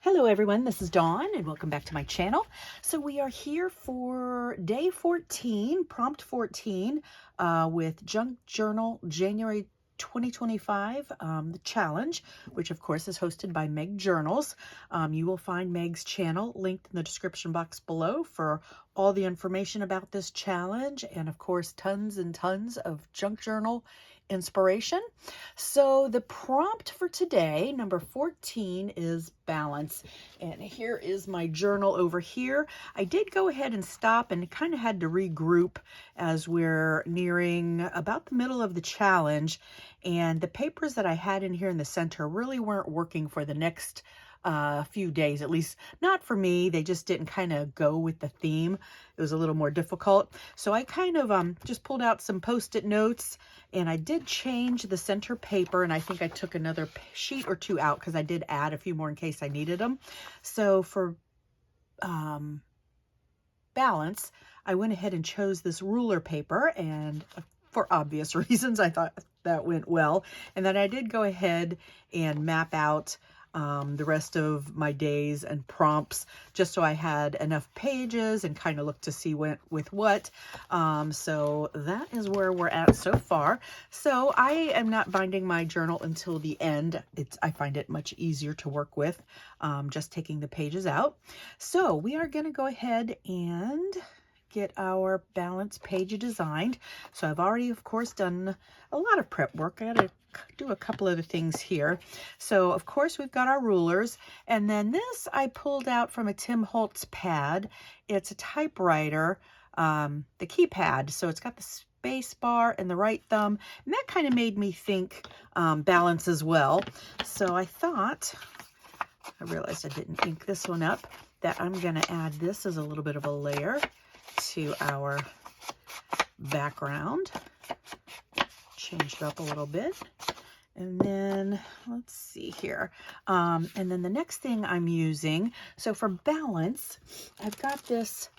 Hello everyone, this is Dawn and welcome back to my channel. So we are here for day 14, prompt 14 with Junk Journal January 2025, the challenge, which of course is hosted by Meg Journals. You will find Meg's channel linked in the description box below for all the information about this challenge and of course tons and tons of junk journal inspiration. So the prompt for today, number 14, is balance. And here is my journal over here. I did go ahead and stop and kind of had to regroup as we're nearing about the middle of the challenge. And the papers that I had in here in the center really weren't working for the next few days, at least not for me. They just didn't kind of go with the theme. It was a little more difficult. So I kind of just pulled out some post-it notes and I did change the center paper, and I think I took another sheet or two out because I did add a few more in case I needed them. So for balance, I went ahead and chose this ruler paper, and for obvious reasons, I thought that went well. And then I did go ahead and map out the rest of my days and prompts just so I had enough pages and kind of looked to see what with what. So that is where we're at so far. So I am not binding my journal until the end. I find it much easier to work with, just taking the pages out. So we are going to go ahead and get our balance page designed. So I've already, of course, done a lot of prep work. I got to do a couple other things here. So, of course, we've got our rulers. And then this I pulled out from a Tim Holtz pad. It's a typewriter, the keypad. So it's got the space bar and the right thumb. And that kind of made me think balance as well. So I thought, I realized I didn't ink this one up, that I'm going to add this as a little bit of a layer to our background. Change it up a little bit. And then let's see here. And then the next thing I'm using, so for balance, I've got this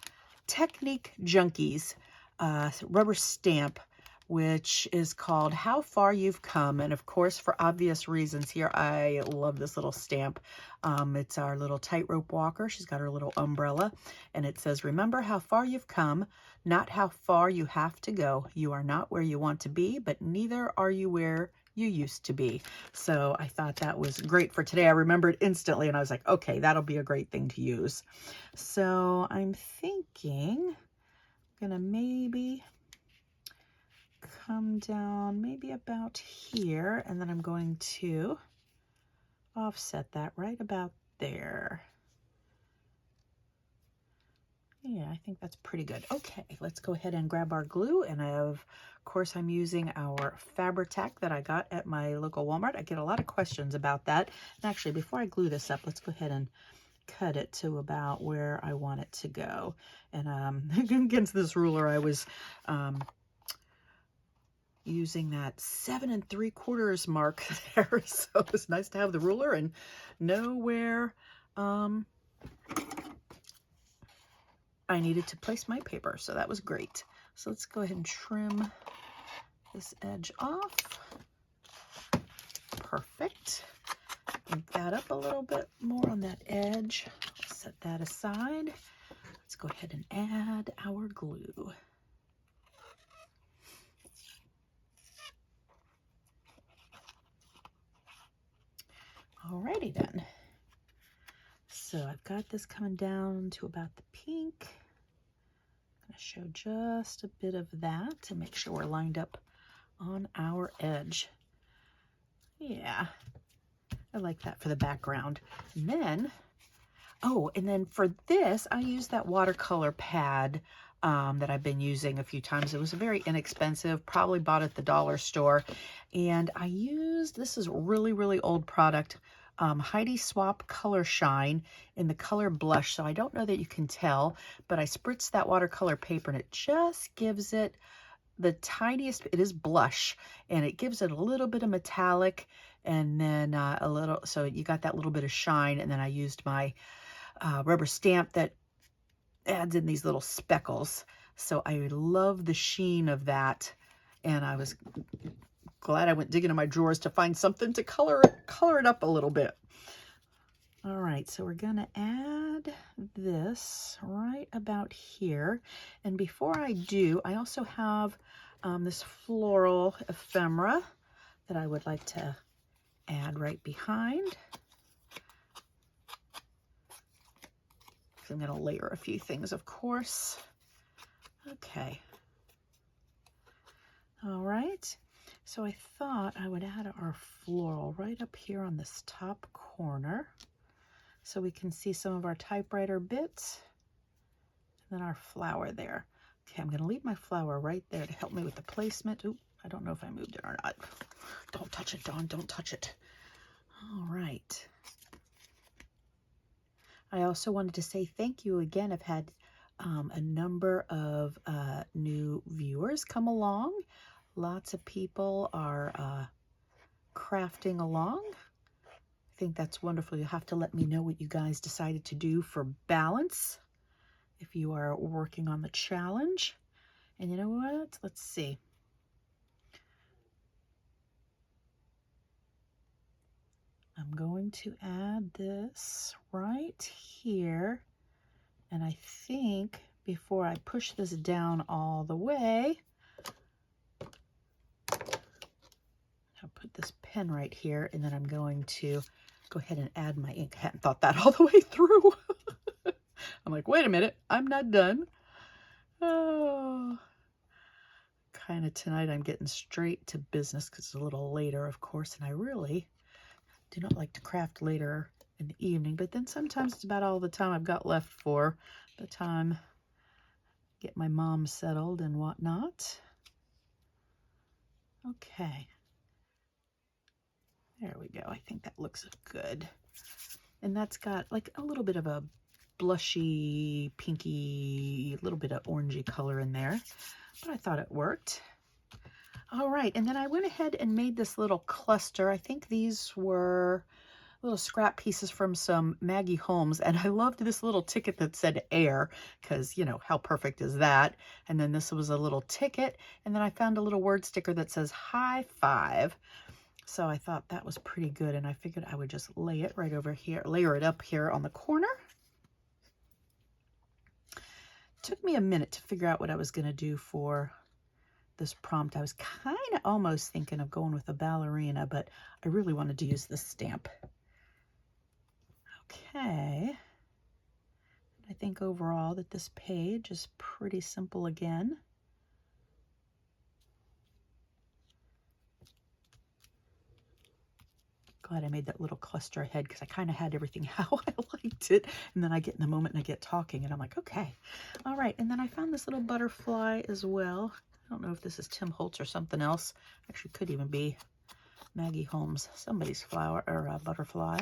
Technique Junkies rubber stamp, which is called How Far You've Come. And of course, for obvious reasons here, I love this little stamp. It's our little tightrope walker. She's got her little umbrella, and it says, remember how far you've come, not how far you have to go. You are not where you want to be, but neither are you where you used to be. So I thought that was great for today. I remembered instantly, and I was like, okay, that'll be a great thing to use. So I'm thinking I'm gonna maybe come down maybe about here, and then I'm going to offset that right about there. Yeah, I think that's pretty good. Okay, let's go ahead and grab our glue, and of course I'm using our Fabri-Tac that I got at my local Walmart. I get a lot of questions about that. And actually, before I glue this up, let's go ahead and cut it to about where I want it to go. And against this ruler, I was using that 7 3/4 mark there, so it's nice to have the ruler and know where I needed to place my paper, so that was great. So let's go ahead and trim this edge off. Perfect. Ink that up a little bit more on that edge. Set that aside. Let's go ahead and add our glue. Alrighty then. So I've got this coming down to about the pink. I'm going to show just a bit of that to make sure we're lined up on our edge. Yeah, I like that for the background. And then, oh, and then for this, I used that watercolor pad that I've been using a few times. It was very inexpensive, probably bought at the dollar store. And I used, this is really, really old product, Heidi Swap Color Shine in the color Blush. So I don't know that you can tell, but I spritzed that watercolor paper and it just gives it the tiniest, it is blush, and it gives it a little bit of metallic, and then a little, so you got that little bit of shine. And then I used my rubber stamp that adds in these little speckles. So I love the sheen of that, and I was glad I went digging in my drawers to find something to color it up a little bit. All right, so we're gonna add this right about here. And before I do, I also have this floral ephemera that I would like to add right behind. So I'm gonna layer a few things, of course. Okay. All right, so I thought I would add our floral right up here on this top corner so we can see some of our typewriter bits, and then our flower there. Okay, I'm gonna leave my flower right there to help me with the placement. Oop, I don't know if I moved it or not. Don't touch it, Dawn, don't touch it. All right. I also wanted to say thank you again. I've had a number of new viewers come along. Lots of people are crafting along. I think that's wonderful. You have to let me know what you guys decided to do for balance if you are working on the challenge. And you know what? Let's see. I'm going to add this right here. And I think before I push this down all the way, I'll put this pen right here, and then I'm going to go ahead and add my ink. I hadn't thought that all the way through. I'm like, wait a minute, I'm not done. Oh, kind of tonight I'm getting straight to business because it's a little later, of course, and I really do not like to craft later in the evening, but then sometimes it's about all the time I've got left for the time I get my mom settled and whatnot. Okay. There we go. I think that looks good. And that's got like a little bit of a blushy, pinky, a little bit of orangey color in there, but I thought it worked. All right, and then I went ahead and made this little cluster. I think these were little scrap pieces from some Maggie Holmes, and I loved this little ticket that said air, because, you know, how perfect is that? And then this was a little ticket, and then I found a little word sticker that says high five. So I thought that was pretty good, and I figured I would just lay it right over here, layer it up here on the corner. It took me a minute to figure out what I was going to do for this prompt. I was kind of almost thinking of going with a ballerina, but I really wanted to use this stamp. Okay. I think overall that this page is pretty simple again. Glad I made that little cluster ahead because I kind of had everything how I liked it. And then I get in the moment and I get talking and I'm like, okay. All right. And then I found this little butterfly as well. I don't know if this is Tim Holtz or something else. Actually, could even be Maggie Holmes, somebody's flower or butterfly.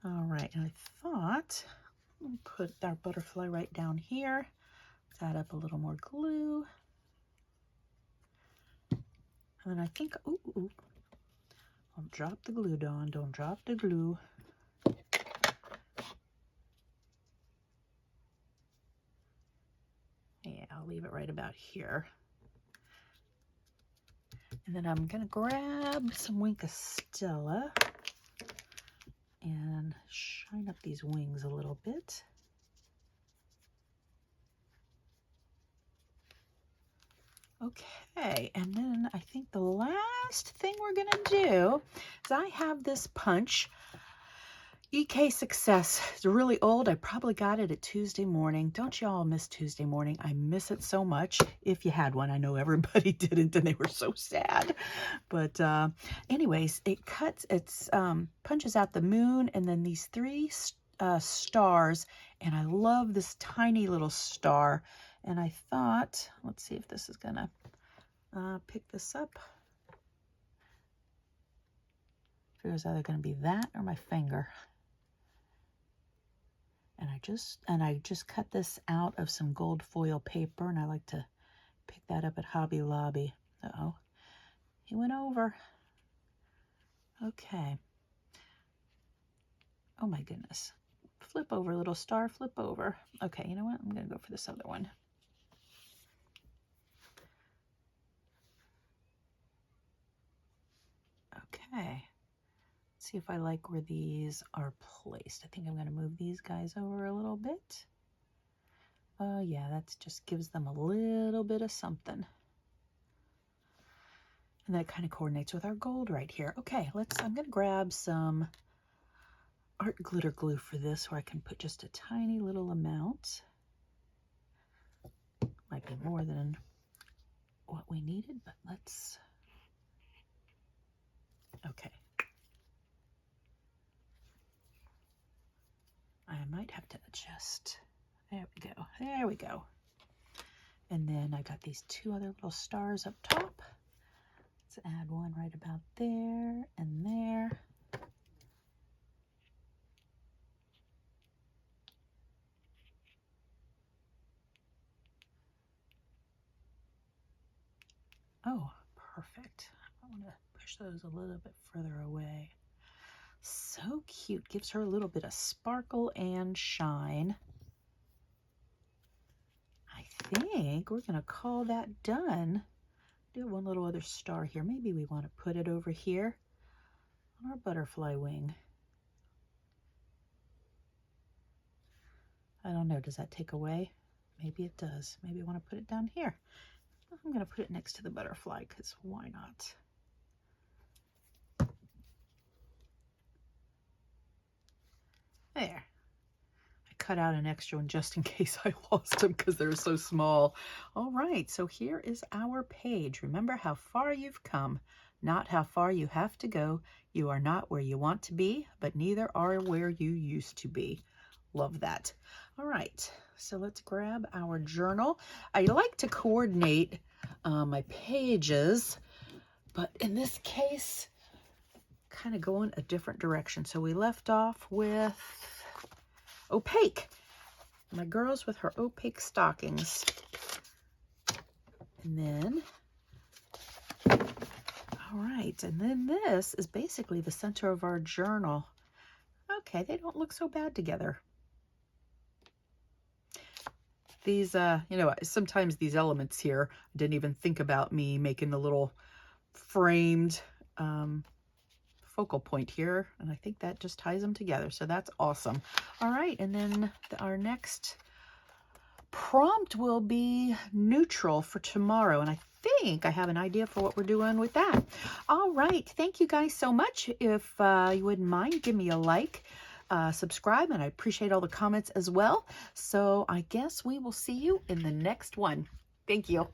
All right. And I thought I'll put our butterfly right down here. Add up a little more glue. And then I think, ooh, don't drop the glue, Dawn. Don't drop the glue. Yeah, I'll leave it right about here. And then I'm going to grab some Wink of Stella and shine up these wings a little bit. Okay, and then I think the last thing we're going to do is I have this punch. EK Success. It's really old. I probably got it at Tuesday morning. Don't you all miss Tuesday morning? I miss it so much. If you had one, I know everybody didn't, and they were so sad. But anyways, it cuts. It's punches out the moon and then these three stars, and I love this tiny little star. And I thought, let's see if this is gonna pick this up. It was either gonna be that or my finger. And I just cut this out of some gold foil paper, and I like to pick that up at Hobby Lobby. Uh-oh, he went over. Okay. Oh my goodness. Flip over, little star, flip over. Okay, you know what? I'm gonna go for this other one. Let's see if I like where these are placed. I think I'm going to move these guys over a little bit. Yeah, that just gives them a little bit of something. And that kind of coordinates with our gold right here. Okay, I'm going to grab some art glitter glue for this, where I can put just a tiny little amount. Might be more than what we needed, but let's, okay. I might have to adjust. There we go. There we go. And then I got these two other little stars up top. Let's add one right about there and there. Oh, perfect. I want to push those a little bit further away. So cute. Gives her a little bit of sparkle and shine. I think we're going to call that done. Do one little other star here. Maybe we want to put it over here on our butterfly wing. I don't know. Does that take away? Maybe it does. Maybe I want to put it down here. I'm going to put it next to the butterfly because why not? There. I cut out an extra one just in case I lost them because they're so small. All right, so here is our page. Remember how far you've come, not how far you have to go. You are not where you want to be, but neither are where you used to be. Love that. All right, so let's grab our journal. I like to coordinate my pages, but in this case, kind of going a different direction. So we left off with opaque. My girls with her opaque stockings. And then, all right, and then this is basically the center of our journal. Okay, they don't look so bad together. These, you know, sometimes these elements here, I didn't even think about me making the little framed focal point here, and I think that just ties them together, so that's awesome. All right, and then our next prompt will be neutral for tomorrow, and I think I have an idea for what we're doing with that. All right, thank you guys so much. If you wouldn't mind, give me a like, subscribe, and I appreciate all the comments as well. So I guess we will see you in the next one. Thank you.